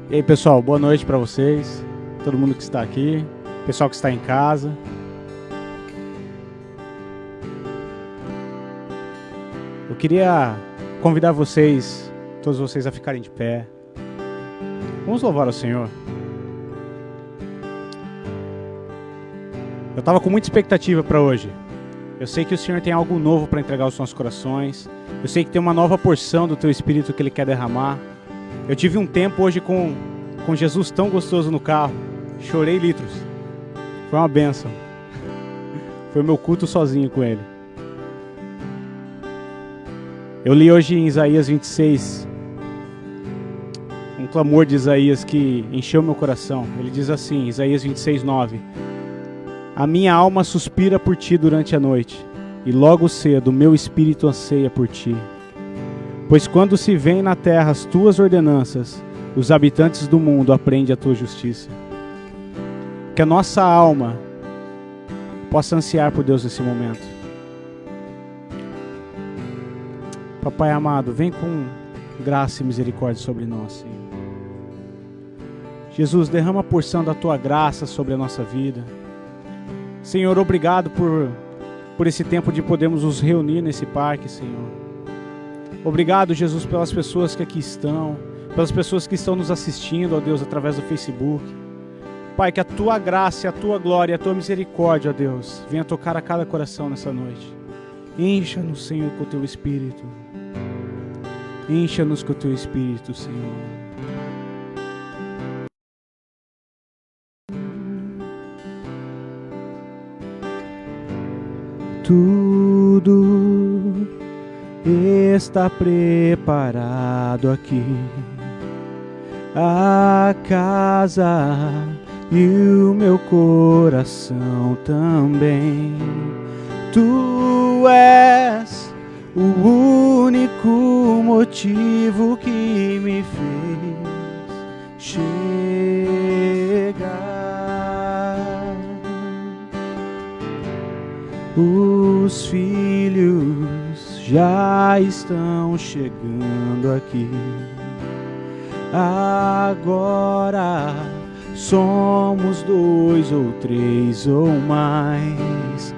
E aí, pessoal, boa noite para vocês, todo mundo que está aqui, pessoal que está em casa. Eu queria convidar vocês, todos vocês, a ficarem de pé. Vamos louvar ao Senhor. Eu estava com muita expectativa para hoje. Eu sei que o Senhor tem algo novo para entregar aos nossos corações. Eu sei que tem uma nova porção do Teu Espírito que Ele quer derramar. Eu tive um tempo hoje com Jesus tão gostoso no carro. Chorei litros. Foi uma bênção. Foi o meu culto sozinho com Ele. Eu li hoje em Isaías 26, um clamor de Isaías que encheu meu coração. Ele diz assim, Isaías 26, 9: A minha alma suspira por ti durante a noite, e logo cedo meu espírito anseia por ti. Pois quando se vêem na terra as tuas ordenanças, os habitantes do mundo aprendem a tua justiça. Que a nossa alma possa ansiar por Deus nesse momento. Papai amado, vem com graça e misericórdia sobre nós, Senhor. Jesus, derrama a porção da tua graça sobre a nossa vida. Senhor, obrigado por esse tempo de podermos nos reunir nesse parque, Senhor. Obrigado, Jesus, pelas pessoas que aqui estão, pelas pessoas que estão nos assistindo, ó Deus, através do Facebook. Pai, que a tua graça, a tua glória, a tua misericórdia, ó Deus, venha tocar a cada coração nessa noite. Encha-nos, Senhor, com o teu Espírito. Encha-nos com o teu Espírito, Senhor. Tudo está preparado aqui, a casa e o meu coração também. Tu és o único motivo que me fez chegar. Os filhos já estão chegando aqui. Agora somos 2 ou 3 ou mais.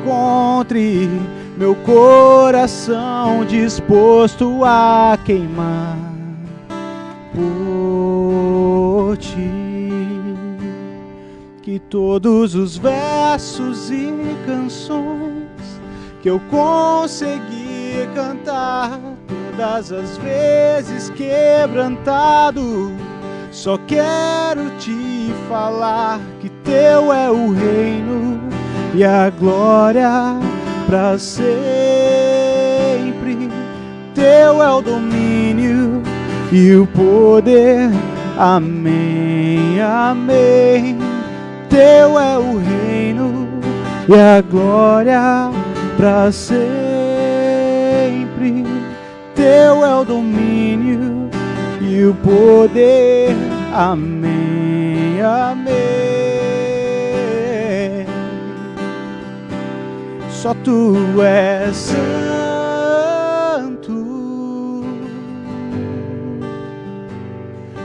Encontre meu coração disposto a queimar por ti. Que todos os versos e canções que eu consegui cantar, todas as vezes quebrantado, só quero te falar que teu é o reino e a glória para sempre. Teu é o domínio e o poder. Amém, amém. Teu é o reino e a glória para sempre. Teu é o domínio e o poder. Amém, amém. Só tu és santo.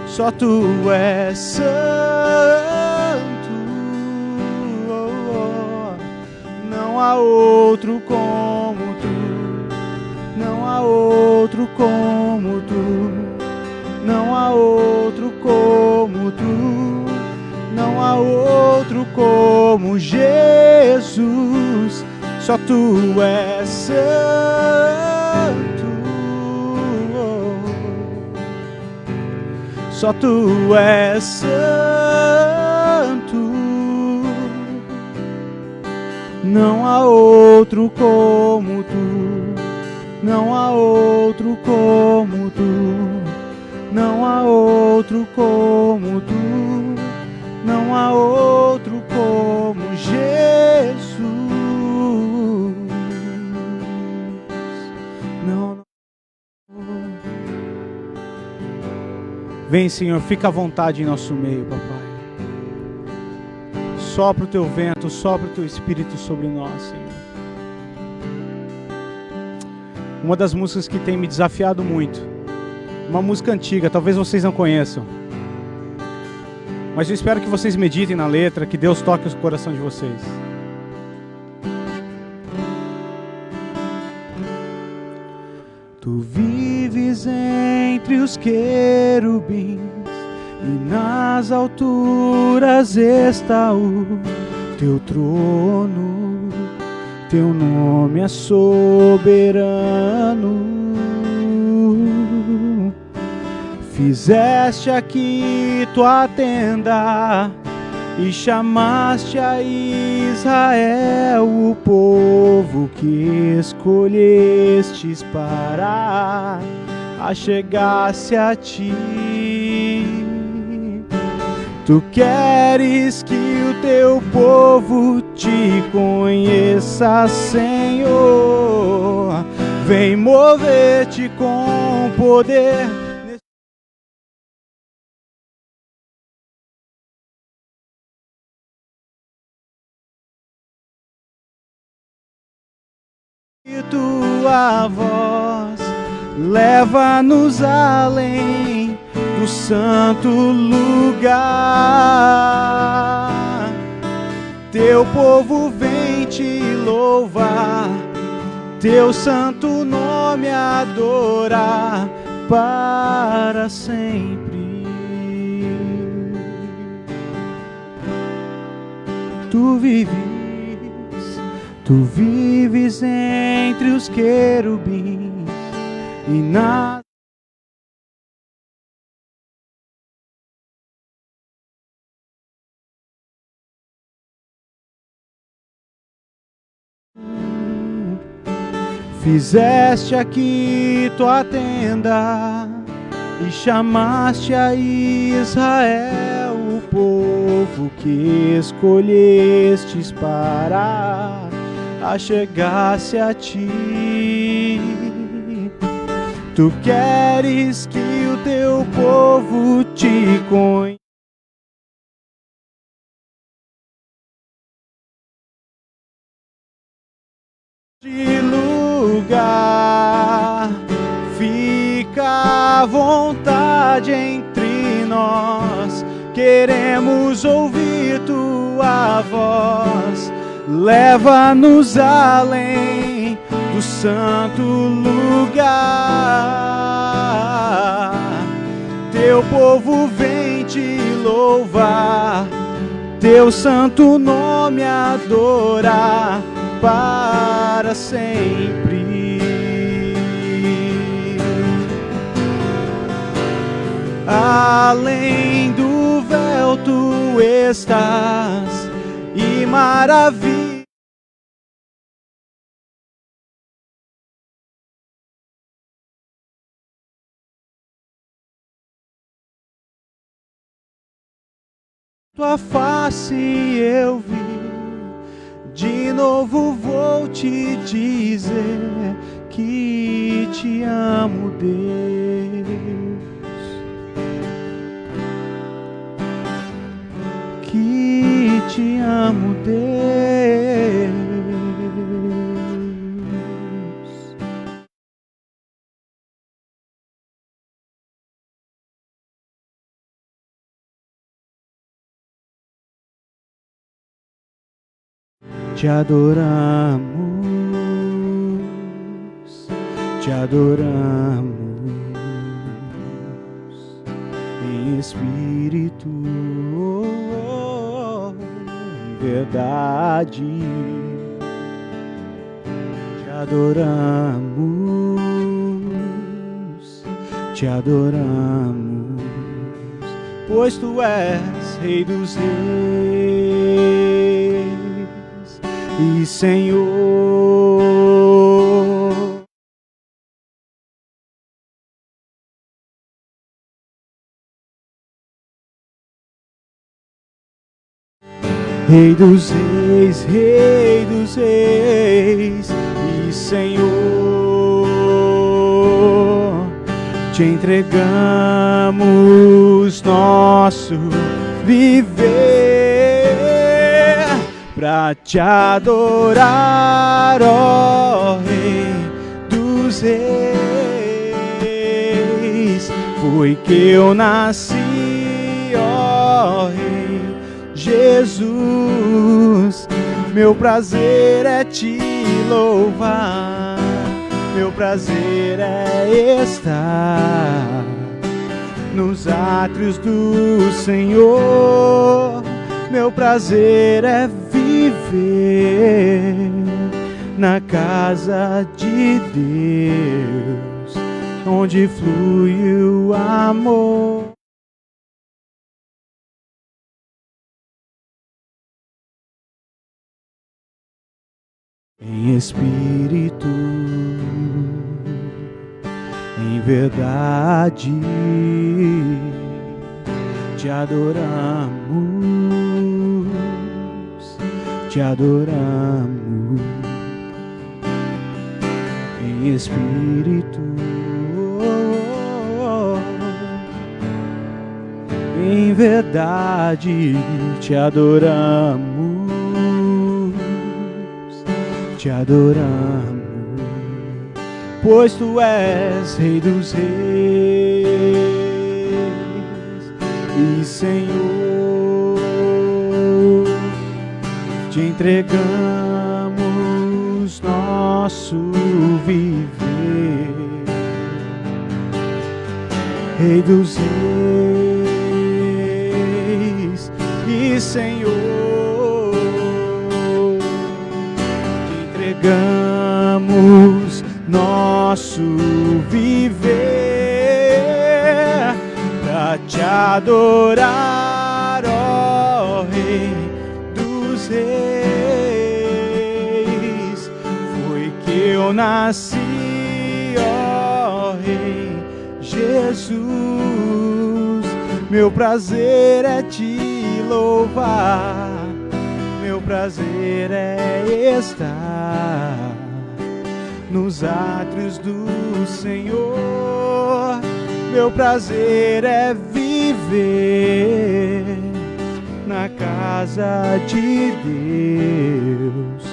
Só tu és santo. Não há outro como tu, não há outro como tu, não há outro como tu, não há outro como Jesus. Só tu és santo, só tu és santo. Não há outro como tu, não há outro como tu, não há outro como tu, não há outro como Jesus. Não. Vem, Senhor, fica à vontade em nosso meio, papai. Sopra o teu vento, sopra o teu Espírito sobre nós, Senhor. Uma das músicas que tem me desafiado muito Uma música antiga, talvez vocês não conheçam. Mas eu espero que vocês meditem na letra, que Deus toque o coração de vocês. Tu vives entre os querubins e nas alturas está o teu trono. Teu nome é soberano. Fizeste aqui tua tenda e chamaste a Israel, o povo que escolhestes para achegar-se a ti. Tu queres que o teu povo te conheça, Senhor. Vem mover-te com poder. E tua voz leva-nos além do santo lugar. Teu povo vem te louvar, teu santo nome adorar para sempre. Tu vives entre os querubins e na fizeste aqui tua tenda e chamaste a Israel, o povo que escolhestes para achegar-se a ti. Tu queres que o teu povo te conheça. De lugar, fica à vontade entre nós. Queremos ouvir tua voz. Leva-nos além do santo lugar. Teu povo vem te louvar, teu santo nome adorar para sempre. Além do véu tu estás, e maravilha. Tua face eu vi, de novo vou te dizer que te amo, Deus, que te amo, Deus. Te adoramos, te adoramos em espírito, em verdade. Te adoramos, pois tu és Rei dos Reis e Senhor. Rei dos Reis, Rei dos Reis e Senhor, te entregamos nosso viver pra te adorar, ó Rei dos Reis foi que eu nasci, ó Rei Jesus. Meu prazer é te louvar, meu prazer é estar nos átrios do Senhor. Meu prazer é viver na casa de Deus, onde flui o amor. Em espírito, em verdade, te adoramos, te adoramos. Em espírito, em verdade, te adoramos, te adoramos, pois tu és Rei dos Reis e Senhor. Te entregamos nosso viver, Rei dos Reis e Senhor. Te entregamos nosso viver pra te adorar, ó Rei dos Reis. Foi que eu nasci, ó Rei Jesus. Meu prazer é te louvar, meu prazer é estar nos átrios do Senhor. Meu prazer é viver na casa de Deus,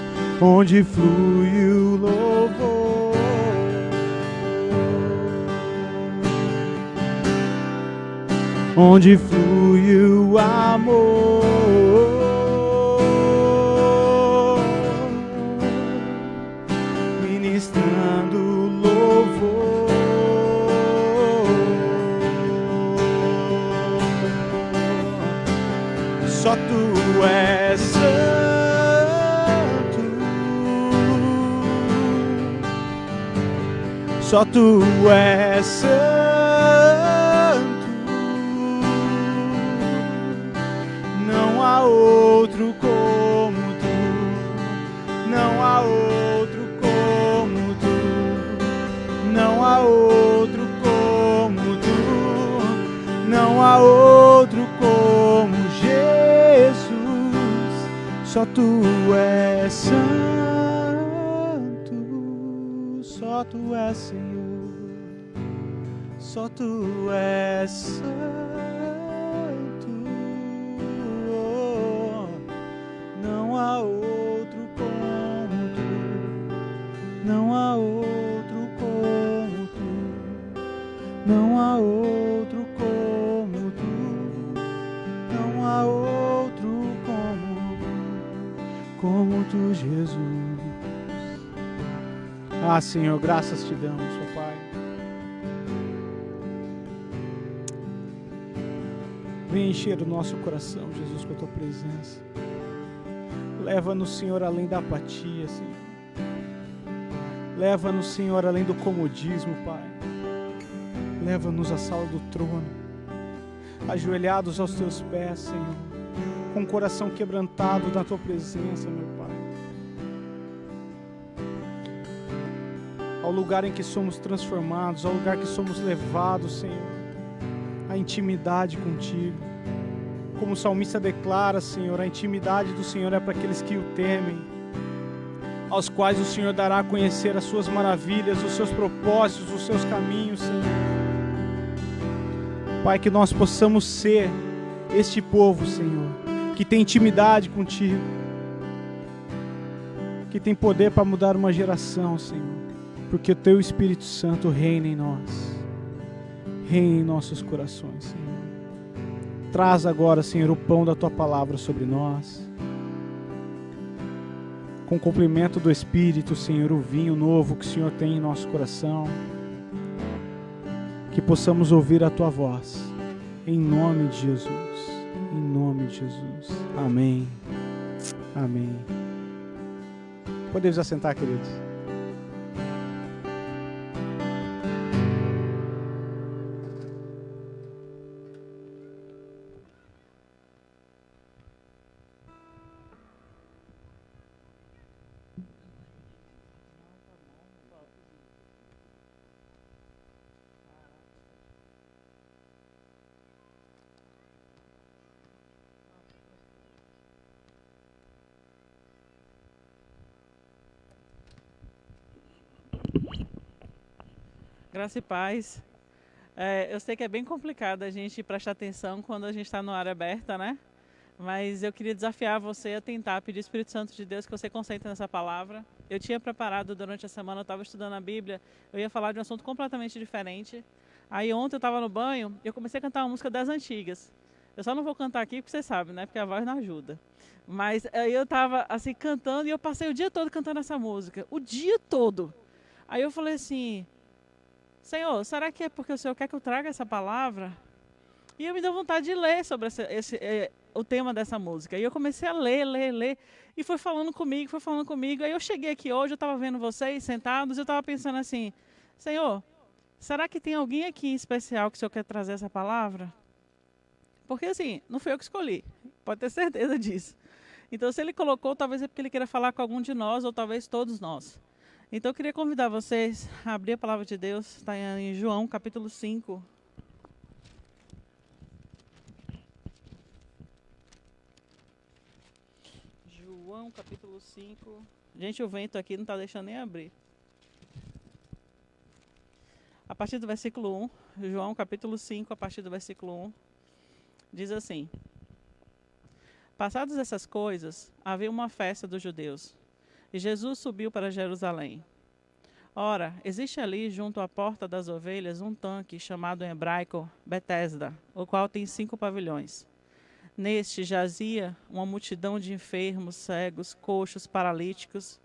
onde flui o louvor. Onde flui o amor. Ministrando louvor. Só tu és santo, só tu és santo, não há outro como tu, não há outro como tu, não há outro como tu, não há outro como Jesus. Só tu és santo, só tu és Senhor, só tu és santo. Não há outro como tu, não há outro como tu, não há outro como tu, não há outro como tu, Jesus. Ah, Senhor, graças te damos, ó Pai. Vem encher o nosso coração, Jesus, com a tua presença. Leva-nos, Senhor, além da apatia, Senhor. Leva-nos, Senhor, além do comodismo, Pai. Leva-nos à sala do trono, ajoelhados aos teus pés, Senhor, com o coração quebrantado na tua presença, meu Pai. Ao lugar em que somos transformados, ao lugar que somos levados, Senhor, à intimidade contigo. Como o salmista declara, Senhor, a intimidade do Senhor é para aqueles que o temem, aos quais o Senhor dará a conhecer as suas maravilhas, os seus propósitos, os seus caminhos, Senhor. Pai, que nós possamos ser este povo, Senhor, que tem intimidade contigo, que tem poder para mudar uma geração, Senhor, porque o teu Espírito Santo reina em nós. reina em nossos corações, Senhor. Traz agora, Senhor, o pão da Tua palavra sobre nós. Com o cumprimento do Espírito, Senhor, o vinho novo que o Senhor tem em nosso coração. Que possamos ouvir a Tua voz. Em nome de Jesus. Em nome de Jesus. Amém. Amém. Podemos assentar, queridos. Graça e paz. Eu sei que é bem complicado a gente prestar atenção quando a gente está numa área aberta, né? Mas eu queria desafiar você a tentar pedir ao Espírito Santo de Deus que você concentre nessa palavra. Eu tinha preparado durante a semana, eu estava estudando a Bíblia, eu ia falar de um assunto completamente diferente. Aí ontem eu estava no banho e eu comecei a cantar uma música das antigas. Eu só não vou cantar aqui porque você sabe, né? Porque a voz não ajuda. Mas aí eu estava assim cantando e eu passei o dia todo cantando essa música. O dia todo. Aí eu falei assim... Senhor, será que é porque o Senhor quer que eu traga essa palavra? E eu me deu vontade de ler sobre o tema dessa música. E eu comecei a ler. E foi falando comigo. Aí eu cheguei aqui hoje, eu estava vendo vocês sentados, eu estava pensando assim, Senhor, será que tem alguém aqui em especial que o Senhor quer trazer essa palavra? Porque assim, não fui eu que escolhi, pode ter certeza disso. Então se Ele colocou, talvez é porque Ele queira falar com algum de nós, ou talvez todos nós. Então eu queria convidar vocês a abrir a palavra de Deus, está em João capítulo 5. João capítulo 5. Gente, o vento aqui não está deixando nem abrir. A partir do versículo 1, João capítulo 5, a partir do versículo 1, diz assim: Passadas essas coisas, havia uma festa dos judeus. E Jesus subiu para Jerusalém. Ora, existe ali, junto à porta das ovelhas, um tanque chamado em hebraico Betesda, o qual tem 5 pavilhões. Neste jazia uma multidão de enfermos, cegos, coxos, paralíticos,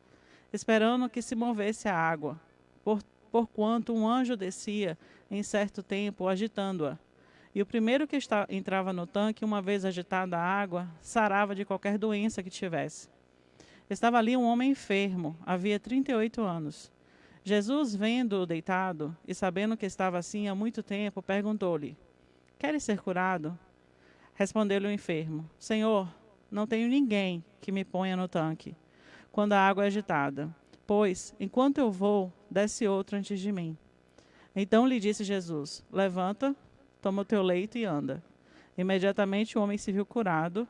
esperando que se movesse a água, porquanto um anjo descia em certo tempo, agitando-a. E o primeiro que entrava no tanque, uma vez agitada a água, sarava de qualquer doença que tivesse. Estava ali um homem enfermo, havia 38 anos. Jesus, vendo-o deitado e sabendo que estava assim há muito tempo, perguntou-lhe: Queres ser curado? Respondeu-lhe o enfermo: Senhor, não tenho ninguém que me ponha no tanque quando a água é agitada, pois, enquanto eu vou, desce outro antes de mim. Então lhe disse Jesus: Levanta, toma o teu leito e anda. Imediatamente o homem se viu curado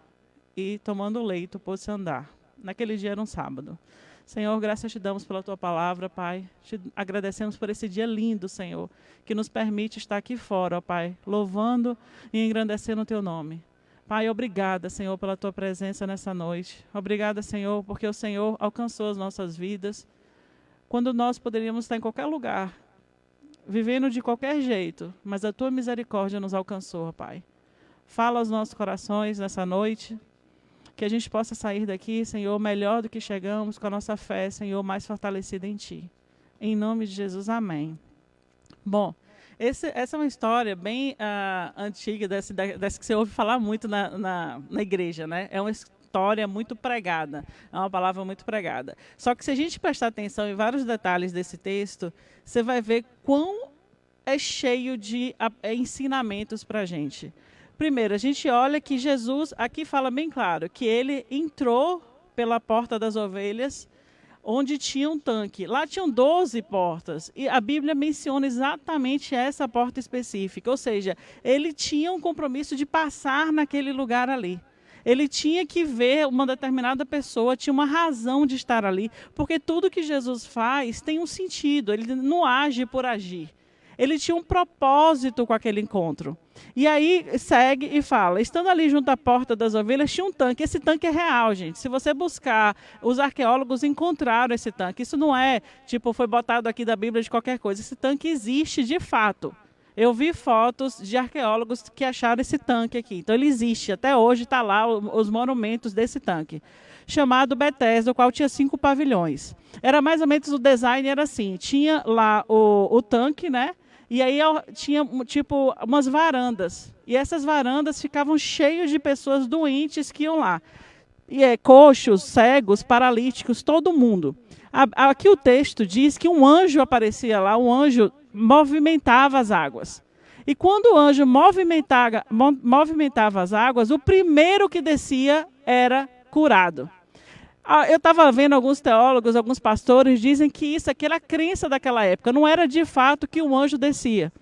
e, tomando o leito, pôs-se a andar. Naquele dia era um sábado. Senhor, graças te damos pela tua palavra, Pai. Te agradecemos por esse dia lindo, Senhor, que nos permite estar aqui fora, ó Pai, louvando e engrandecendo o teu nome. Pai, obrigada, Senhor, pela tua presença nessa noite. Obrigada, Senhor, porque o Senhor alcançou as nossas vidas, quando nós poderíamos estar em qualquer lugar, vivendo de qualquer jeito, mas a tua misericórdia nos alcançou, ó Pai. Fala aos nossos corações nessa noite, que a gente possa sair daqui, Senhor, melhor do que chegamos, com a nossa fé, Senhor, mais fortalecida em Ti. Em nome de Jesus, amém. Bom, essa é uma história bem antiga, dessa que você ouve falar muito na igreja, né? É uma história muito pregada, é uma palavra muito pregada. Só que se a gente prestar atenção em vários detalhes desse texto, você vai ver quão é cheio de ensinamentos para a gente. Primeiro, a gente olha que Jesus, aqui fala bem claro, que ele entrou pela porta das ovelhas, onde tinha um tanque. Lá tinham 12 portas, e a Bíblia menciona exatamente essa porta específica, ou seja, ele tinha um compromisso de passar naquele lugar ali. Ele tinha que ver uma determinada pessoa, tinha uma razão de estar ali, porque tudo que Jesus faz tem um sentido, ele não age por agir. Ele tinha um propósito com aquele encontro. E aí segue e fala, estando ali junto à porta das ovelhas, tinha um tanque. Esse tanque é real, gente. Se você buscar, os arqueólogos encontraram esse tanque. Isso não é, tipo, foi botado aqui da Bíblia de qualquer coisa. Esse tanque existe de fato. Eu vi fotos de arqueólogos que acharam esse tanque aqui. Então ele existe, até hoje está lá os monumentos desse tanque. Chamado Betesda, o qual tinha 5 pavilhões. Era mais ou menos, o design era assim, tinha lá o tanque, né? E aí tinha tipo umas varandas. E essas varandas ficavam cheias de pessoas doentes que iam lá. E coxos, cegos, paralíticos, todo mundo. Aqui o texto diz que um anjo aparecia lá, um anjo movimentava as águas. E quando o anjo movimentava as águas, o primeiro que descia era curado. Eu estava vendo alguns teólogos, alguns pastores dizem que isso aqui era a crença daquela época. Não era de fato que um anjo descia.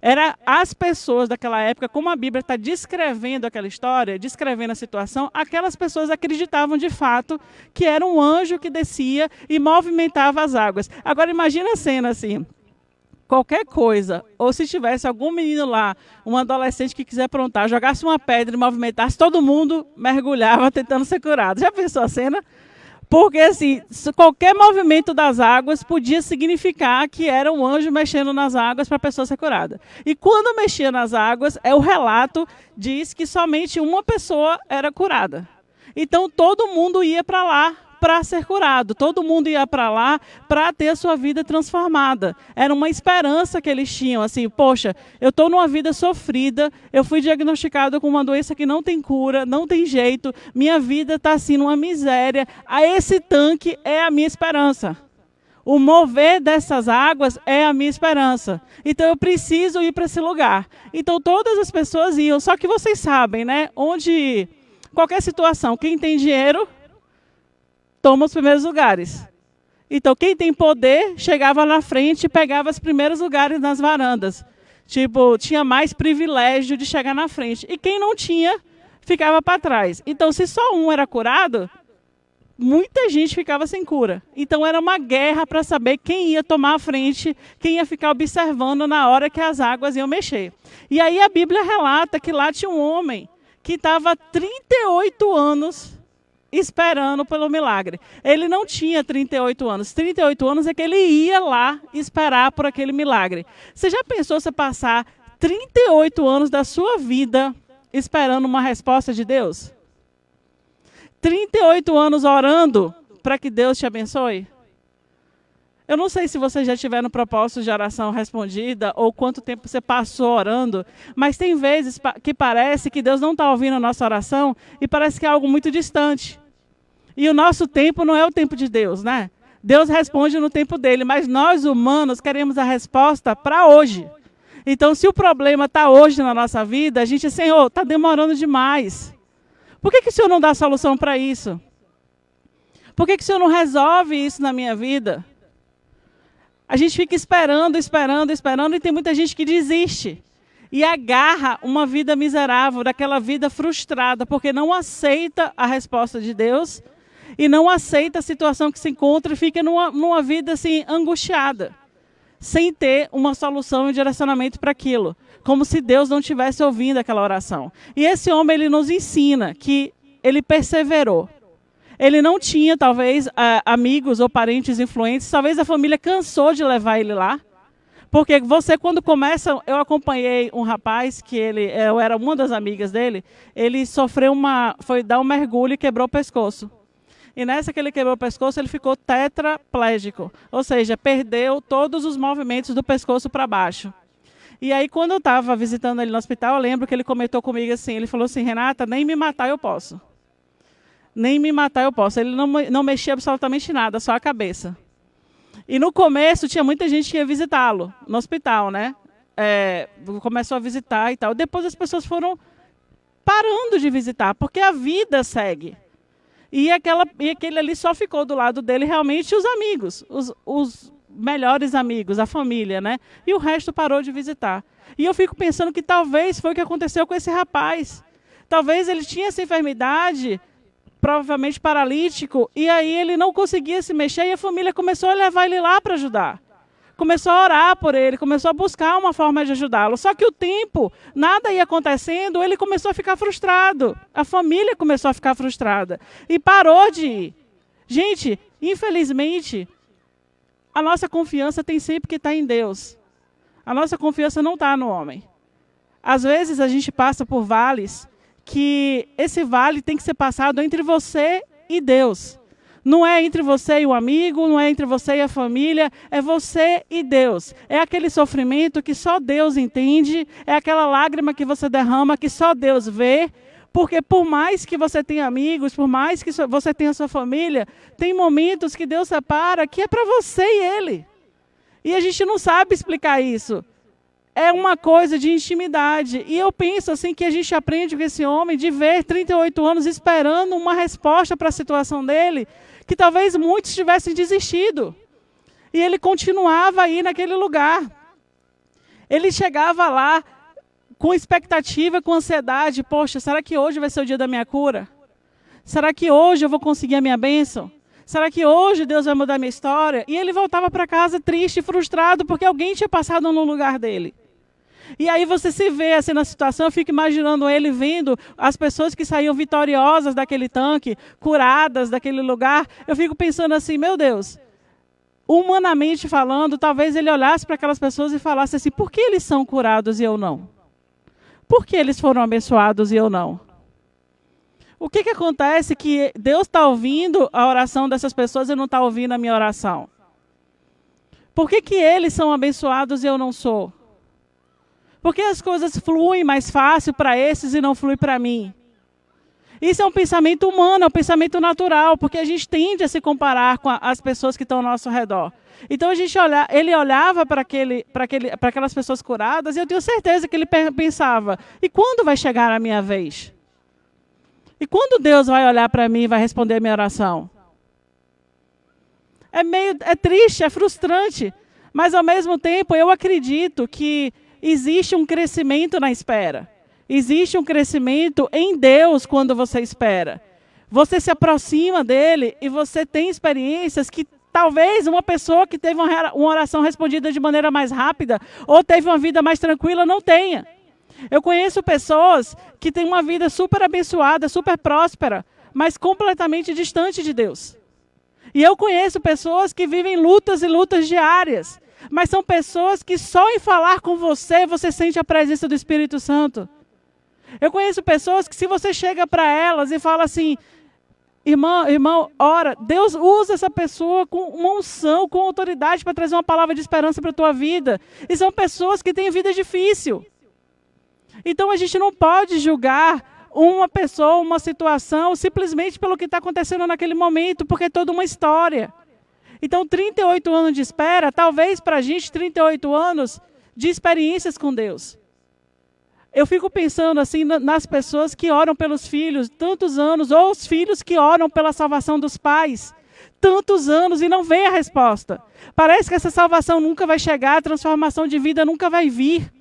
Era as pessoas daquela época, como a Bíblia está descrevendo aquela história, descrevendo a situação, aquelas pessoas acreditavam de fato que era um anjo que descia e movimentava as águas. Agora imagina a cena assim, qualquer coisa, ou se tivesse algum menino lá, um adolescente que quiser aprontar, jogasse uma pedra e movimentasse, todo mundo mergulhava tentando ser curado. Já pensou a cena? Porque, assim, qualquer movimento das águas podia significar que era um anjo mexendo nas águas para a pessoa ser curada. E quando mexia nas águas, o relato diz que somente uma pessoa era curada. Então, todo mundo ia para lá para ser curado. Todo mundo ia para lá para ter a sua vida transformada. Era uma esperança que eles tinham, assim, poxa, eu estou numa vida sofrida, eu fui diagnosticado com uma doença que não tem cura, não tem jeito, minha vida está assim numa miséria. Esse tanque é a minha esperança. O mover dessas águas é a minha esperança. Então eu preciso ir para esse lugar. Então todas as pessoas iam, só que vocês sabem, né? Onde qualquer situação, quem tem dinheiro toma os primeiros lugares. Então, quem tem poder chegava na frente e pegava os primeiros lugares nas varandas. Tipo, tinha mais privilégio de chegar na frente. E quem não tinha, ficava para trás. Então, se só um era curado, muita gente ficava sem cura. Então, era uma guerra para saber quem ia tomar a frente, quem ia ficar observando na hora que as águas iam mexer. E aí a Bíblia relata que lá tinha um homem que estava há 38 anos esperando pelo milagre. Ele não tinha 38 anos. 38 anos é que ele ia lá esperar por aquele milagre. Você já pensou você passar 38 anos da sua vida esperando uma resposta de Deus? 38 anos orando para que Deus te abençoe? Eu não sei se você já tiver no propósito de oração respondida ou quanto tempo você passou orando, mas tem vezes que parece que Deus não está ouvindo a nossa oração e parece que é algo muito distante. E o nosso tempo não é o tempo de Deus, né? Deus responde no tempo dele, mas nós humanos queremos a resposta para hoje. Então, se o problema está hoje na nossa vida, a gente, Senhor, está demorando demais. Por que o Senhor não dá solução para isso? Por que o Senhor não resolve isso na minha vida? A gente fica esperando e tem muita gente que desiste. E agarra uma vida miserável, daquela vida frustrada, porque não aceita a resposta de Deus e não aceita a situação que se encontra e fica numa vida assim, angustiada, sem ter uma solução e um direcionamento para aquilo, como se Deus não estivesse ouvindo aquela oração. E esse homem, ele nos ensina que ele perseverou. Ele não tinha, talvez, amigos ou parentes influentes. Talvez a família cansou de levar ele lá. Porque você, quando começa... Eu acompanhei um rapaz, que eu era uma das amigas dele. Ele foi dar um mergulho e quebrou o pescoço. E nessa que ele quebrou o pescoço, ele ficou tetraplégico. Ou seja, perdeu todos os movimentos do pescoço para baixo. E aí, quando eu estava visitando ele no hospital, eu lembro que ele comentou comigo assim. Ele falou assim, Renata, nem me matar eu posso. Nem me matar eu posso. Ele não mexia absolutamente nada, só a cabeça. E no começo tinha muita gente que ia visitá-lo no hospital, né? Começou a visitar e tal. Depois as pessoas foram parando de visitar, porque a vida segue. E aquele ali só ficou do lado dele realmente os amigos, os melhores amigos, a família, né? E o resto parou de visitar. E eu fico pensando que talvez foi o que aconteceu com esse rapaz. Talvez ele tinha essa enfermidade, provavelmente paralítico, e aí ele não conseguia se mexer e a família começou a levar ele lá para ajudar. Começou a orar por ele, começou a buscar uma forma de ajudá-lo. Só que o tempo, nada ia acontecendo, ele começou a ficar frustrado. A família começou a ficar frustrada e parou de ir. Gente, infelizmente, a nossa confiança tem sempre que estar em Deus. A nossa confiança não está no homem. Às vezes a gente passa por vales que esse vale tem que ser passado entre você e Deus. Não é entre você e o amigo, não é entre você e a família, é você e Deus. É aquele sofrimento que só Deus entende, é aquela lágrima que você derrama que só Deus vê, porque por mais que você tenha amigos, por mais que você tenha sua família, tem momentos que Deus separa que é para você e Ele. E a gente não sabe explicar isso. É uma coisa de intimidade. E eu penso assim que a gente aprende com esse homem de ver 38 anos esperando uma resposta para a situação dele, que talvez muitos tivessem desistido. E ele continuava aí naquele lugar. Ele chegava lá com expectativa, com ansiedade. Poxa, será que hoje vai ser o dia da minha cura? Será que hoje eu vou conseguir a minha bênção? Será que hoje Deus vai mudar a minha história? E ele voltava para casa triste, frustrado, porque alguém tinha passado no lugar dele. E aí você se vê assim na situação, eu fico imaginando ele vendo as pessoas que saíam vitoriosas daquele tanque, curadas daquele lugar. Eu fico pensando assim, meu Deus, humanamente falando, talvez ele olhasse para aquelas pessoas e falasse assim, por que eles são curados e eu não? Por que eles foram abençoados e eu não? O que acontece que Deus está ouvindo a oração dessas pessoas e não está ouvindo a minha oração? Por que eles são abençoados e eu não sou? Por que as coisas fluem mais fácil para esses e não fluem para mim? Isso é um pensamento humano, é um pensamento natural, porque a gente tende a se comparar com as pessoas que estão ao nosso redor. Então ele olhava para aquelas pessoas curadas e eu tenho certeza que ele pensava, e quando vai chegar a minha vez? E quando Deus vai olhar para mim e vai responder a minha oração? É triste, é frustrante, mas ao mesmo tempo eu acredito que existe um crescimento na espera. Existe um crescimento em Deus quando você espera. Você se aproxima dele e você tem experiências que talvez uma pessoa que teve uma oração respondida de maneira mais rápida ou teve uma vida mais tranquila não tenha. Eu conheço pessoas que têm uma vida super abençoada, super próspera, mas completamente distante de Deus. E eu conheço pessoas que vivem lutas e lutas diárias, mas são pessoas que só em falar com você, você sente a presença do Espírito Santo. Eu conheço pessoas que se você chega para elas e fala assim, irmão, ora, Deus usa essa pessoa com uma unção, com autoridade para trazer uma palavra de esperança para a tua vida. E são pessoas que têm vida difícil. Então a gente não pode julgar uma pessoa, uma situação, simplesmente pelo que está acontecendo naquele momento, porque é toda uma história. Então, 38 anos de espera, talvez para a gente 38 anos de experiências com Deus. Eu fico pensando assim nas pessoas que oram pelos filhos tantos anos, ou os filhos que oram pela salvação dos pais tantos anos e não vem a resposta. Parece que essa salvação nunca vai chegar, a transformação de vida nunca vai vir.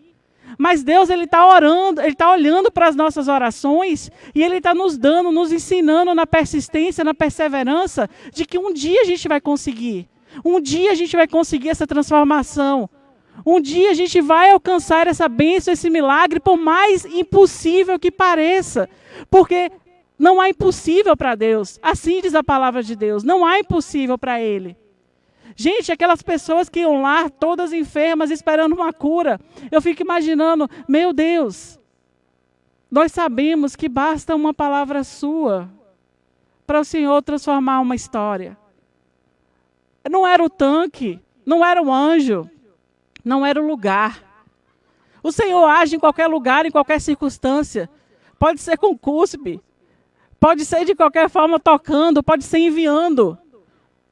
Mas Deus, Ele está orando, Ele está olhando para as nossas orações e Ele está nos dando, nos ensinando na persistência, na perseverança, de que um dia a gente vai conseguir. Um dia a gente vai conseguir essa transformação. Um dia a gente vai alcançar essa bênção, esse milagre, por mais impossível que pareça. Porque não há impossível para Deus. Assim diz a palavra de Deus. Não há impossível para Ele. Gente, aquelas pessoas que iam lá, todas enfermas, esperando uma cura. Eu fico imaginando, meu Deus, nós sabemos que basta uma palavra sua para o Senhor transformar uma história. Não era o tanque, não era o anjo, não era o lugar. O Senhor age em qualquer lugar, em qualquer circunstância. Pode ser com cúspide, pode ser de qualquer forma tocando, pode ser enviando.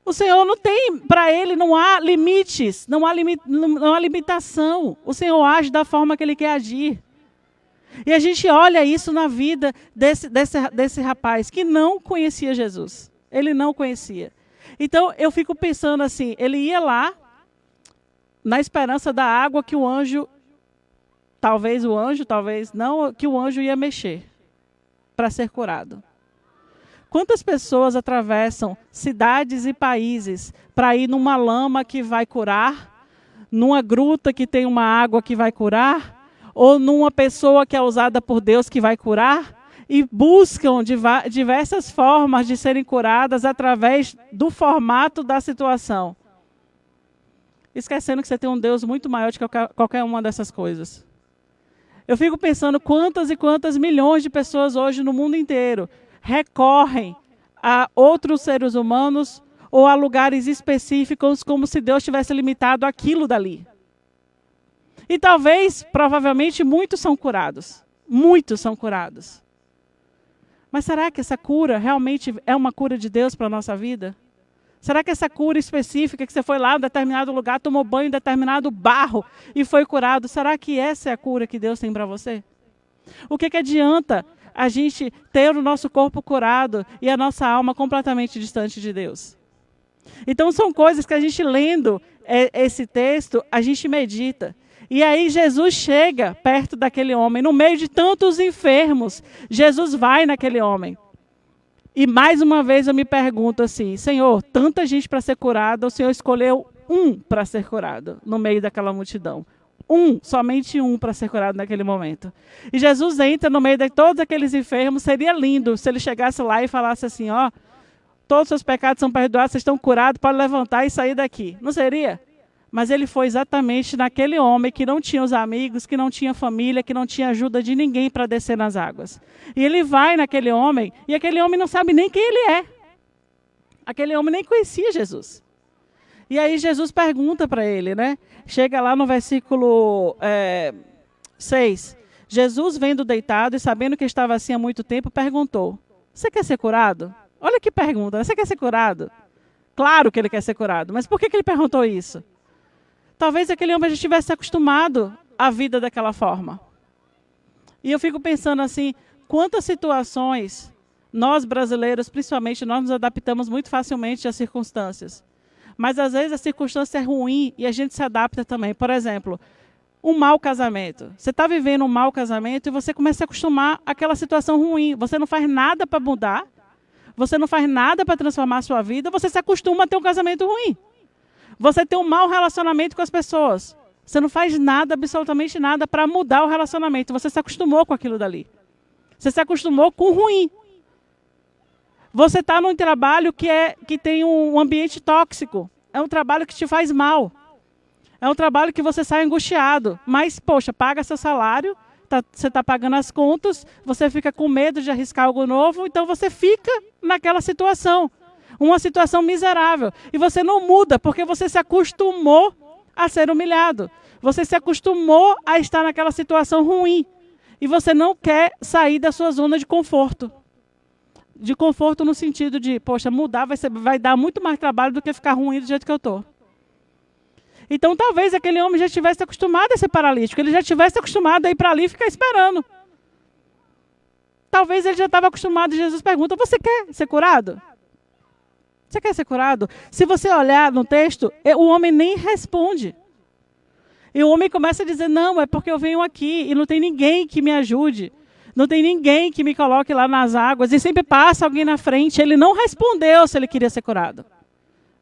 O Senhor não tem, para Ele não há limites, não há limitação. O Senhor age da forma que Ele quer agir. E a gente olha isso na vida desse rapaz que não conhecia Jesus. Ele não conhecia. Então, eu fico pensando assim, ele ia lá, na esperança da água que o anjo, talvez não, que o anjo ia mexer para ser curado. Quantas pessoas atravessam cidades e países para ir numa lama que vai curar, numa gruta que tem uma água que vai curar, ou numa pessoa que é usada por Deus que vai curar, e buscam diversas formas de serem curadas através do formato da situação. esquecendo que você tem um Deus muito maior do que qualquer uma dessas coisas. Eu fico pensando quantas e quantas milhões de pessoas hoje no mundo inteiro recorrem a outros seres humanos ou a lugares específicos como se Deus tivesse limitado aquilo dali. E talvez, provavelmente, muitos são curados. Muitos são curados. Mas será que essa cura realmente é uma cura de Deus para a nossa vida? Será que essa cura específica, que você foi lá em determinado lugar, tomou banho em determinado barro e foi curado, será que essa é a cura que Deus tem para você? O que adianta a gente ter o nosso corpo curado e a nossa alma completamente distante de Deus? Então são coisas que a gente lendo esse texto, a gente medita. E aí Jesus chega perto daquele homem, no meio de tantos enfermos, Jesus vai naquele homem. E mais uma vez eu me pergunto assim, Senhor, tanta gente para ser curada, o Senhor escolheu um para ser curado no meio daquela multidão. Somente um para ser curado naquele momento. E Jesus entra no meio de todos aqueles enfermos, seria lindo se ele chegasse lá e falasse assim, ó, todos os seus pecados são perdoados, vocês estão curados, pode levantar e sair daqui. Não seria? Mas ele foi exatamente naquele homem que não tinha os amigos, que não tinha família, que não tinha ajuda de ninguém para descer nas águas. E ele vai naquele homem, e aquele homem não sabe nem quem ele é. Aquele homem nem conhecia Jesus. E aí Jesus pergunta para ele, né? Chega lá no versículo 6. Jesus, vendo deitado e sabendo que estava assim há muito tempo, perguntou, você quer ser curado? Olha que pergunta, você quer ser curado? Claro que ele quer ser curado, mas por que ele perguntou isso? Talvez aquele homem já estivesse acostumado à vida daquela forma. E eu fico pensando assim, quantas situações nós brasileiros, principalmente, nós nos adaptamos muito facilmente às circunstâncias. Mas às vezes a circunstância é ruim e a gente se adapta também. Por exemplo, um mau casamento. Você está vivendo um mau casamento e você começa a acostumar àquela situação ruim. Você não faz nada para mudar, você não faz nada para transformar a sua vida, você se acostuma a ter um casamento ruim. Você tem um mau relacionamento com as pessoas. Você não faz nada, absolutamente nada, para mudar o relacionamento. Você se acostumou com aquilo dali. Você se acostumou com o ruim. Você está num trabalho que tem um ambiente tóxico. É um trabalho que te faz mal. É um trabalho que você sai angustiado. Mas, poxa, paga seu salário, você está pagando as contas, você fica com medo de arriscar algo novo, então você fica naquela situação. Uma situação miserável. E você não muda, porque você se acostumou a ser humilhado. Você se acostumou a estar naquela situação ruim. E você não quer sair da sua zona de conforto. De conforto no sentido de, poxa, mudar vai dar muito mais trabalho do que ficar ruim do jeito que eu estou. Então, talvez aquele homem já estivesse acostumado a ser paralítico. Ele já estivesse acostumado a ir para ali e ficar esperando. Talvez ele já estava acostumado e Jesus pergunta, você quer ser curado? Você quer ser curado? Se você olhar no texto, o homem nem responde. E o homem começa a dizer, não, é porque eu venho aqui e não tem ninguém que me ajude. Não tem ninguém que me coloque lá nas águas. E sempre passa alguém na frente. Ele não respondeu se ele queria ser curado.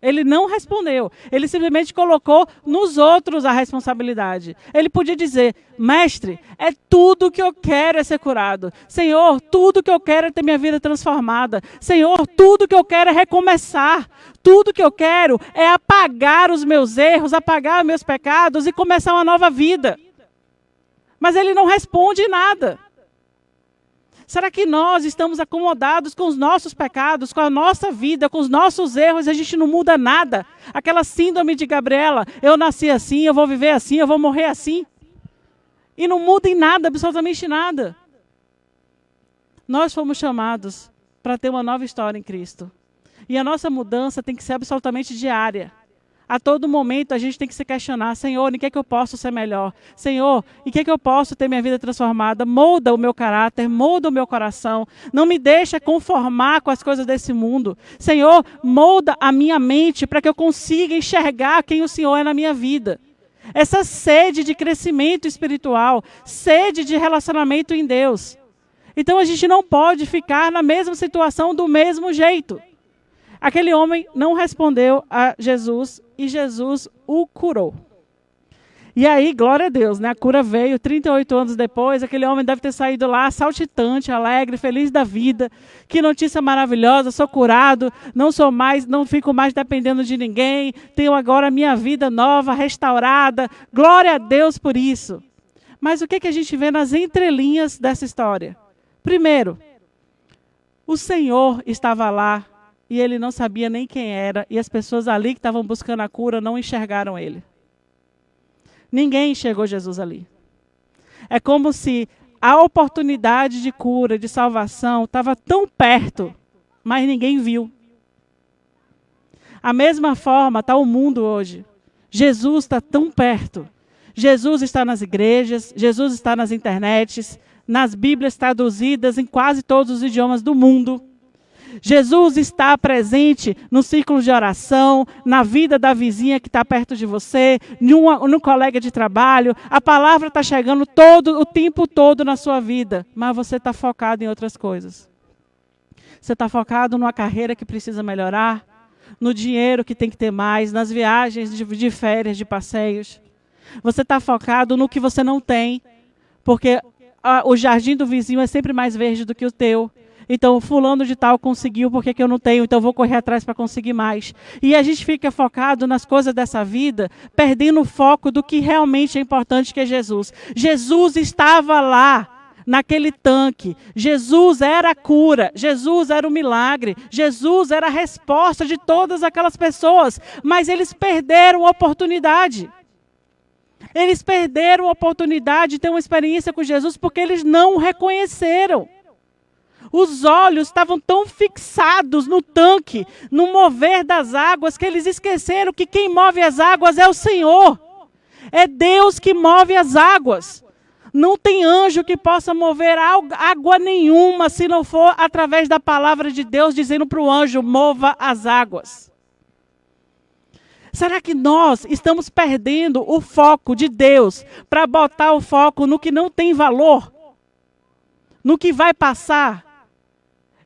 Ele não respondeu. Ele simplesmente colocou nos outros a responsabilidade. Ele podia dizer, mestre, é tudo que eu quero é ser curado. Senhor, tudo que eu quero é ter minha vida transformada. Senhor, tudo que eu quero é recomeçar. Tudo que eu quero é apagar os meus erros, apagar os meus pecados e começar uma nova vida. Mas ele não responde nada. Será que nós estamos acomodados com os nossos pecados, com a nossa vida, com os nossos erros e a gente não muda nada? Aquela síndrome de Gabriela, eu nasci assim, eu vou viver assim, eu vou morrer assim. E não muda em nada, absolutamente nada. Nós fomos chamados para ter uma nova história em Cristo. E a nossa mudança tem que ser absolutamente diária. A todo momento a gente tem que se questionar, Senhor, em que é que eu posso ser melhor? Senhor, em que é que eu posso ter minha vida transformada? Molda o meu caráter, molda o meu coração. Não me deixa conformar com as coisas desse mundo. Senhor, molda a minha mente para que eu consiga enxergar quem o Senhor é na minha vida. Essa sede de crescimento espiritual, sede de relacionamento em Deus. Então a gente não pode ficar na mesma situação do mesmo jeito. Aquele homem não respondeu a Jesus e Jesus o curou. E aí, glória a Deus, né? A cura veio 38 anos depois. Aquele homem deve ter saído lá saltitante, alegre, feliz da vida. Que notícia maravilhosa, sou curado, não fico mais dependendo de ninguém. Tenho agora a minha vida nova, restaurada. Glória a Deus por isso. Mas o que a gente vê nas entrelinhas dessa história? Primeiro, o Senhor estava lá e ele não sabia nem quem era. E as pessoas ali que estavam buscando a cura não enxergaram ele. Ninguém enxergou Jesus ali. É como se a oportunidade de cura, de salvação, estava tão perto, mas ninguém viu. A mesma forma está o mundo hoje. Jesus está tão perto. Jesus está nas igrejas, Jesus está nas internets, nas Bíblias traduzidas em quase todos os idiomas do mundo. Jesus está presente no círculo de oração, na vida da vizinha que está perto de você, no colega de trabalho. A palavra está chegando o tempo todo na sua vida, mas você está focado em outras coisas. Você está focado numa carreira que precisa melhorar, no dinheiro que tem que ter mais, nas viagens de férias, de passeios. Você está focado no que você não tem, porque o jardim do vizinho é sempre mais verde do que o teu. Então, fulano de tal conseguiu, por que eu não tenho? Então, vou correr atrás para conseguir mais. E a gente fica focado nas coisas dessa vida, perdendo o foco do que realmente é importante, que é Jesus. Jesus estava lá, naquele tanque. Jesus era a cura. Jesus era o milagre. Jesus era a resposta de todas aquelas pessoas. Mas eles perderam a oportunidade. Eles perderam a oportunidade de ter uma experiência com Jesus porque eles não o reconheceram. Os olhos estavam tão fixados no tanque, no mover das águas, que eles esqueceram que quem move as águas é o Senhor. É Deus que move as águas. Não tem anjo que possa mover água nenhuma, se não for através da palavra de Deus, dizendo para o anjo, mova as águas. Será que nós estamos perdendo o foco de Deus para botar o foco no que não tem valor? No que vai passar?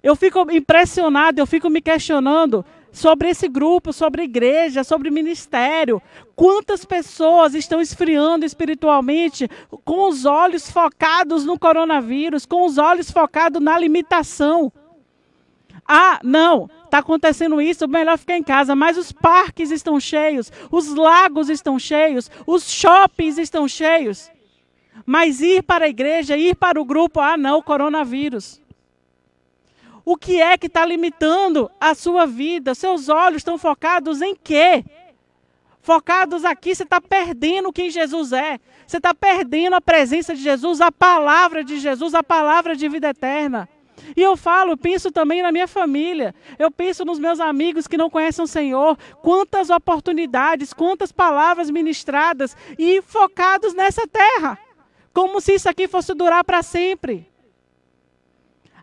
Eu fico impressionado, eu fico me questionando sobre esse grupo, sobre a igreja, sobre o ministério. Quantas pessoas estão esfriando espiritualmente com os olhos focados no coronavírus, com os olhos focados na limitação? Ah, não, está acontecendo isso, melhor ficar em casa. Mas os parques estão cheios, os lagos estão cheios, os shoppings estão cheios. Mas ir para a igreja, ir para o grupo, ah não, coronavírus. O que é que está limitando a sua vida? Seus olhos estão focados em quê? Focados aqui, você está perdendo quem Jesus é. Você está perdendo a presença de Jesus, a palavra de Jesus, a palavra de vida eterna. E eu penso também na minha família. Eu penso nos meus amigos que não conhecem o Senhor. Quantas oportunidades, quantas palavras ministradas e focados nessa terra. Como se isso aqui fosse durar para sempre.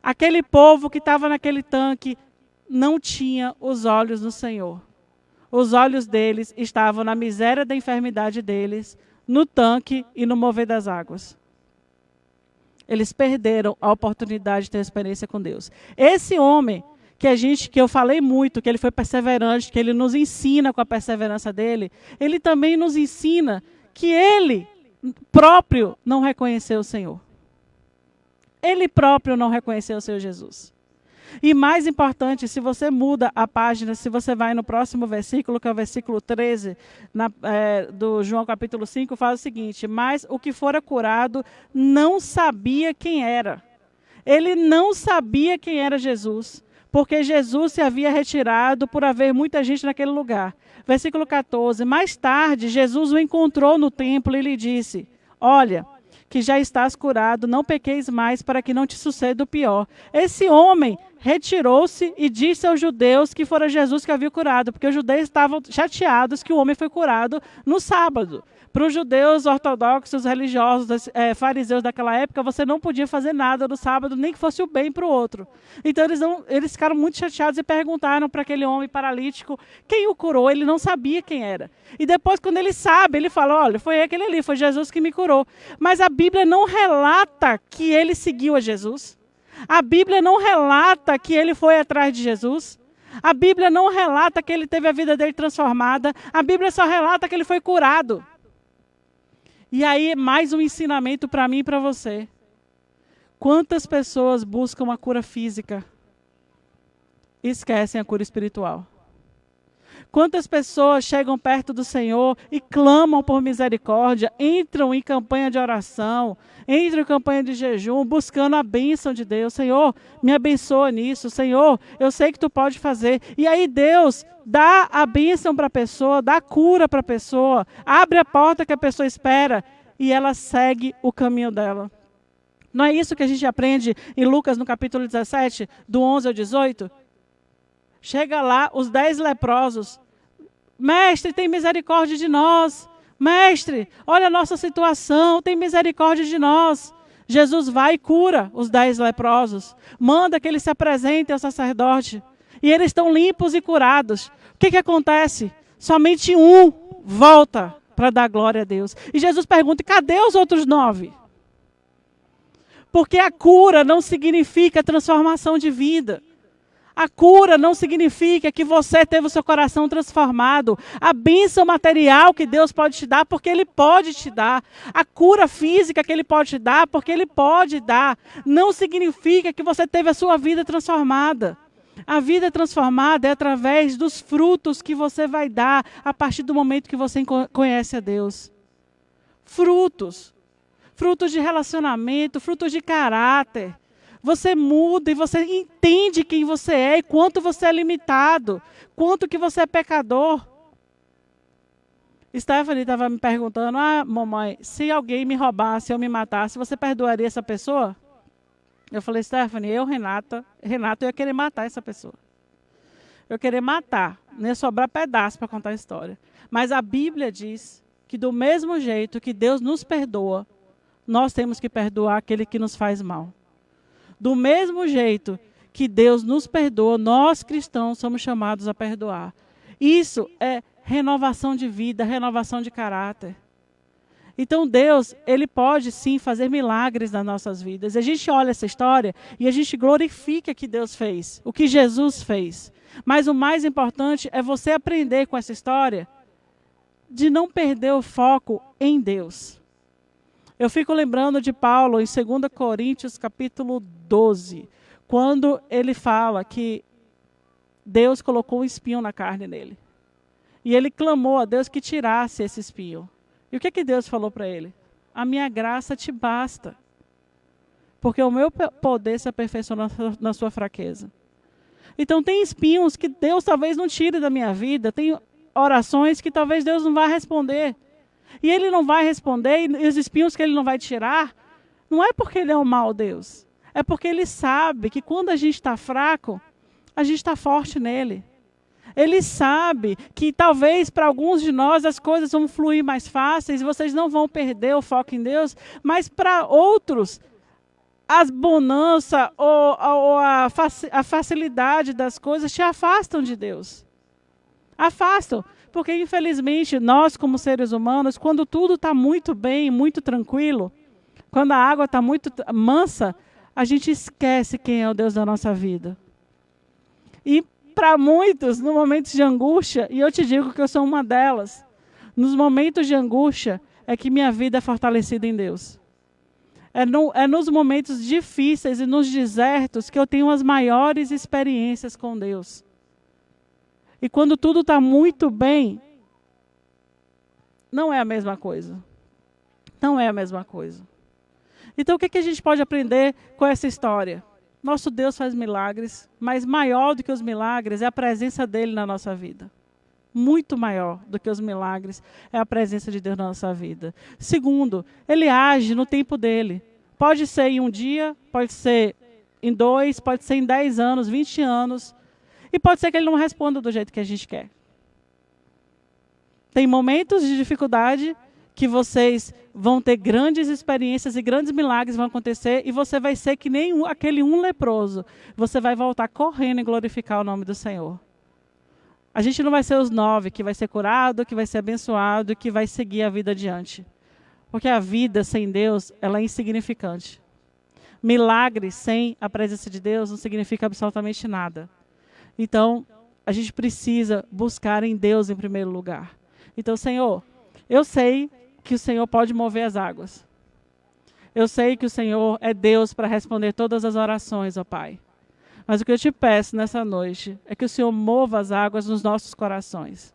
Aquele povo que estava naquele tanque não tinha os olhos no Senhor. Os olhos deles estavam na miséria da enfermidade deles, no tanque e no mover das águas. Eles perderam a oportunidade de ter experiência com Deus. Esse homem que eu falei muito, que ele foi perseverante, que ele nos ensina com a perseverança dele, ele também nos ensina que ele próprio não reconheceu o Senhor. Ele próprio não reconheceu o seu Jesus. E mais importante, se você muda a página, se você vai no próximo versículo, que é o versículo 13, do João capítulo 5, fala o seguinte: mas o que fora curado não sabia quem era. Ele não sabia quem era Jesus, porque Jesus se havia retirado por haver muita gente naquele lugar. Versículo 14, mais tarde, Jesus o encontrou no templo e lhe disse, olha, que já estás curado, não pequeis mais para que não te suceda o pior. Esse homem retirou-se e disse aos judeus que fora Jesus que havia curado, porque os judeus estavam chateados que o homem foi curado no sábado. Para os judeus ortodoxos, religiosos, fariseus daquela época, você não podia fazer nada no sábado, nem que fosse o bem para o outro. Então eles ficaram muito chateados e perguntaram para aquele homem paralítico quem o curou. Ele não sabia quem era. E depois, quando ele sabe, ele fala, olha, foi aquele ali, foi Jesus que me curou. Mas a Bíblia não relata que ele seguiu a Jesus. A Bíblia não relata que ele foi atrás de Jesus. A Bíblia não relata que ele teve a vida dele transformada. A Bíblia só relata que ele foi curado. E aí, mais um ensinamento para mim e para você. Quantas pessoas buscam a cura física e esquecem a cura espiritual? Quantas pessoas chegam perto do Senhor e clamam por misericórdia, entram em campanha de oração, entram em campanha de jejum, buscando a bênção de Deus. Senhor, me abençoa nisso. Senhor, eu sei que tu pode fazer. E aí Deus dá a bênção para a pessoa, dá a cura para a pessoa, abre a porta que a pessoa espera e ela segue o caminho dela. Não é isso que a gente aprende em Lucas, no capítulo 17, do 11 ao 18? Chega lá os 10 leprosos. Mestre, tem misericórdia de nós. Mestre, olha a nossa situação, tem misericórdia de nós. Jesus vai e cura os 10 leprosos. Manda que eles se apresentem ao sacerdote. E eles estão limpos e curados. O que acontece? Somente um volta para dar glória a Deus. E Jesus pergunta, cadê os outros 9? Porque a cura não significa transformação de vida. A cura não significa que você teve o seu coração transformado. A bênção material que Deus pode te dar, porque Ele pode te dar. A cura física que Ele pode te dar, porque Ele pode dar. Não significa que você teve a sua vida transformada. A vida transformada é através dos frutos que você vai dar a partir do momento que você conhece a Deus. Frutos. Frutos de relacionamento, frutos de caráter. Você muda e você entende quem você é e quanto você é limitado, quanto que você é pecador. Stephanie estava me perguntando, mamãe, se alguém me roubasse ou me matasse, você perdoaria essa pessoa? Eu falei, Stephanie, Renato, eu ia querer matar essa pessoa. Eu ia querer matar, não ia sobrar pedaço para contar a história. Mas a Bíblia diz que do mesmo jeito que Deus nos perdoa, nós temos que perdoar aquele que nos faz mal. Do mesmo jeito que Deus nos perdoa, nós cristãos somos chamados a perdoar. Isso é renovação de vida, renovação de caráter. Então Deus, Ele pode sim fazer milagres nas nossas vidas. A gente olha essa história e a gente glorifica o que Deus fez, o que Jesus fez. Mas o mais importante é você aprender com essa história de não perder o foco em Deus. Eu fico lembrando de Paulo em 2 Coríntios capítulo 12, quando ele fala que Deus colocou um espinho na carne dele. E ele clamou a Deus que tirasse esse espinho. E o que Deus falou para ele? A minha graça te basta. Porque o meu poder se aperfeiçoa na sua fraqueza. Então tem espinhos que Deus talvez não tire da minha vida. Tem orações que talvez Deus não vá responder. E Ele não vai responder, e os espinhos que Ele não vai tirar, não é porque Ele é um mau Deus. É porque Ele sabe que quando a gente está fraco, a gente está forte nele. Ele sabe que talvez para alguns de nós as coisas vão fluir mais fáceis, vocês não vão perder o foco em Deus, mas para outros, as bonanças ou a facilidade das coisas te afastam de Deus. Afastam. Porque, infelizmente, nós, como seres humanos, quando tudo está muito bem, muito tranquilo, quando a água está muito mansa, a gente esquece quem é o Deus da nossa vida. E, para muitos, nos momentos de angústia, e eu te digo que eu sou uma delas, nos momentos de angústia é que minha vida é fortalecida em Deus. É nos momentos difíceis e nos desertos que eu tenho as maiores experiências com Deus. E quando tudo está muito bem, não é a mesma coisa. Não é a mesma coisa. Então, o que a gente pode aprender com essa história? Nosso Deus faz milagres, mas maior do que os milagres é a presença dele na nossa vida. Muito maior do que os milagres é a presença de Deus na nossa vida. Segundo, Ele age no tempo dele. Pode ser em um dia, pode ser em 2, pode ser em 10 anos, 20 anos. E pode ser que Ele não responda do jeito que a gente quer. Tem momentos de dificuldade que vocês vão ter grandes experiências e grandes milagres vão acontecer e você vai ser que nem aquele leproso. Você vai voltar correndo e glorificar o nome do Senhor. A gente não vai ser os 9 que vai ser curado, que vai ser abençoado, que vai seguir a vida adiante. Porque a vida sem Deus, ela é insignificante. Milagre sem a presença de Deus não significa absolutamente nada. Então, a gente precisa buscar em Deus em primeiro lugar. Então, Senhor, eu sei que o Senhor pode mover as águas. Eu sei que o Senhor é Deus para responder todas as orações, ó Pai. Mas o que eu te peço nessa noite é que o Senhor mova as águas nos nossos corações.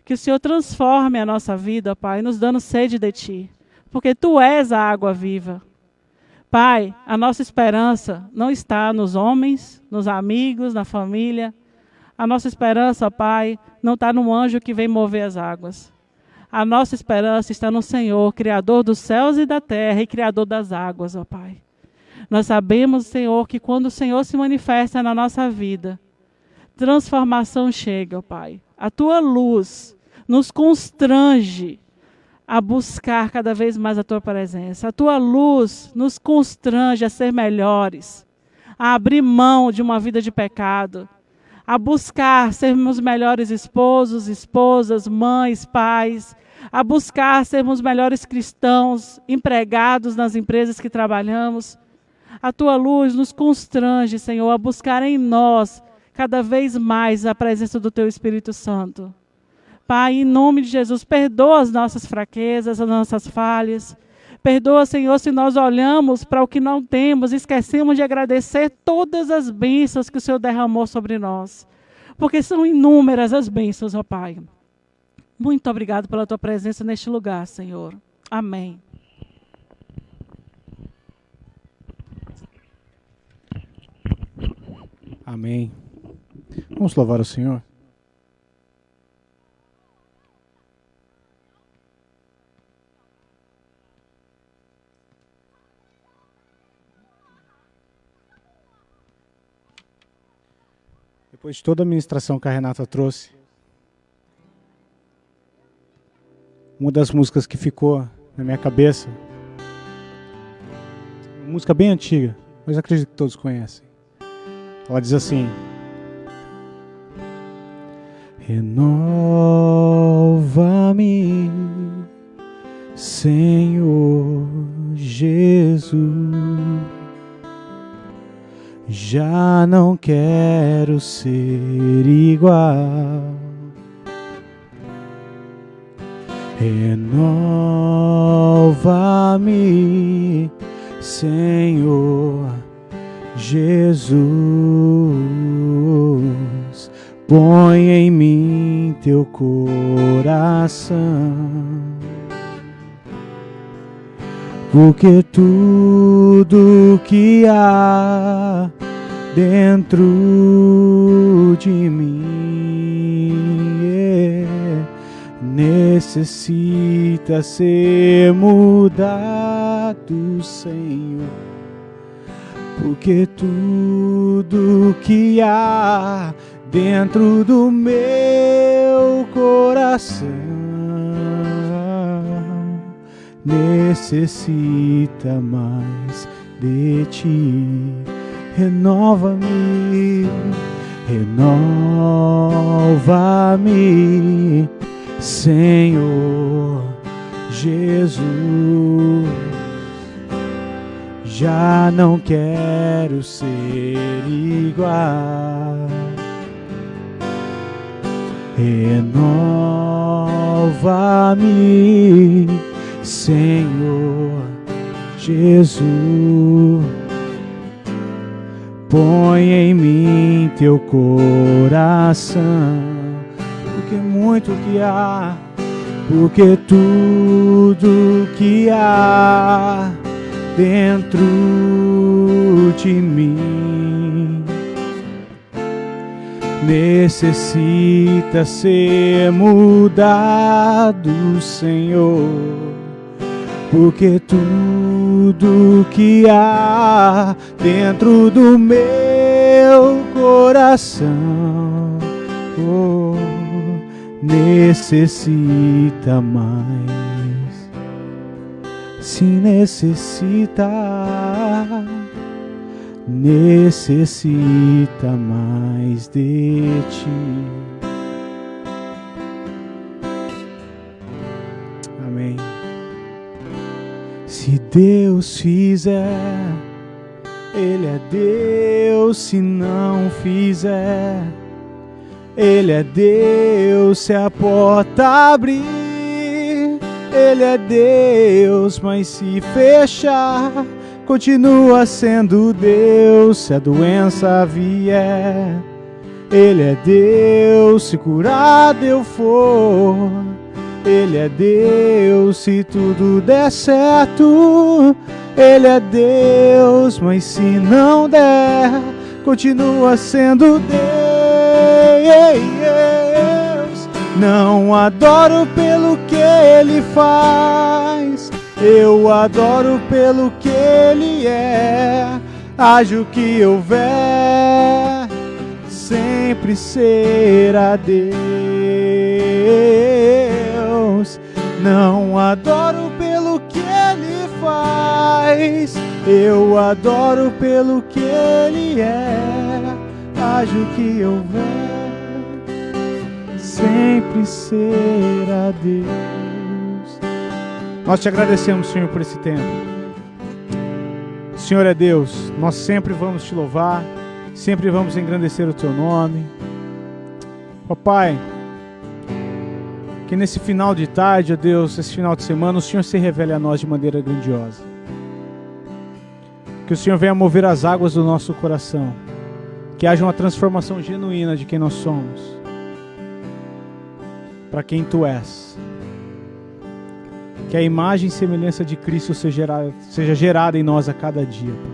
Que o Senhor transforme a nossa vida, Pai, nos dando sede de Ti. Porque Tu és a água viva. Pai, a nossa esperança não está nos homens, nos amigos, na família. A nossa esperança, Pai, não está no anjo que vem mover as águas. A nossa esperança está no Senhor, Criador dos céus e da terra e Criador das águas, ó Pai. Nós sabemos, Senhor, que quando o Senhor se manifesta na nossa vida, transformação chega, ó Pai. A Tua luz nos constrange a buscar cada vez mais a Tua presença. A Tua luz nos constrange a ser melhores, a abrir mão de uma vida de pecado, a buscar sermos melhores esposos, esposas, mães, pais, a buscar sermos melhores cristãos, empregados nas empresas que trabalhamos. A Tua luz nos constrange, Senhor, a buscar em nós cada vez mais a presença do Teu Espírito Santo. Pai, em nome de Jesus, perdoa as nossas fraquezas, as nossas falhas. Perdoa, Senhor, se nós olhamos para o que não temos e esquecemos de agradecer todas as bênçãos que o Senhor derramou sobre nós. Porque são inúmeras as bênçãos, ó Pai. Muito obrigado pela Tua presença neste lugar, Senhor. Amém. Amém. Vamos louvar o Senhor. Depois de toda a ministração que a Renata trouxe, uma das músicas que ficou na minha cabeça, uma música bem antiga, mas acredito que todos conhecem. Ela diz assim: renova-me, Senhor Jesus, já não quero ser igual. Renova-me, Senhor Jesus, põe em mim Teu coração, porque tudo que há dentro de mim necessita ser mudado, Senhor, porque tudo que há dentro do meu coração necessita mais de Ti. Renova-me, renova-me, Senhor Jesus, já não quero ser igual. Renova-me, Senhor Jesus, põe em mim Teu coração, porque muito que há, porque tudo que há dentro de mim necessita ser mudado, Senhor, porque tudo que há dentro do meu coração necessita mais, se necessita mais de Ti. Amém. Se Deus fizer, Ele é Deus. Se não fizer, Ele é Deus. Se a porta abrir, Ele é Deus, mas se fechar, continua sendo Deus. Se a doença vier, Ele é Deus. Se curado eu for, Ele é Deus. Se tudo der certo, Ele é Deus, mas se não der, continua sendo Deus. Não adoro pelo que Ele faz, eu adoro pelo que Ele é. Haja o que houver, sempre será Deus. Não adoro pelo que Ele faz, eu adoro pelo que Ele é. Haja o que houver, sempre será Deus. Nós te agradecemos, Senhor, por esse tempo. O Senhor é Deus, nós sempre vamos te louvar, sempre vamos engrandecer o teu nome. Ó Pai, que nesse final de tarde, ó Deus, esse final de semana, o Senhor se revele a nós de maneira grandiosa. Que o Senhor venha mover as águas do nosso coração, que haja uma transformação genuína de quem nós somos, para quem Tu és. Que a imagem e semelhança de Cristo seja gerada em nós a cada dia, Pai.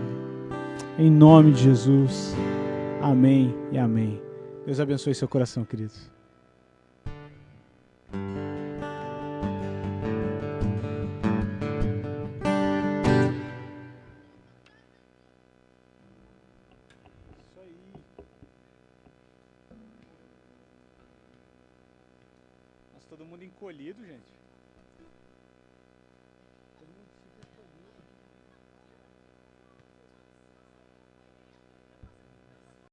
Em nome de Jesus. Amém e amém. Deus abençoe seu coração, queridos. Todo mundo encolhido, gente.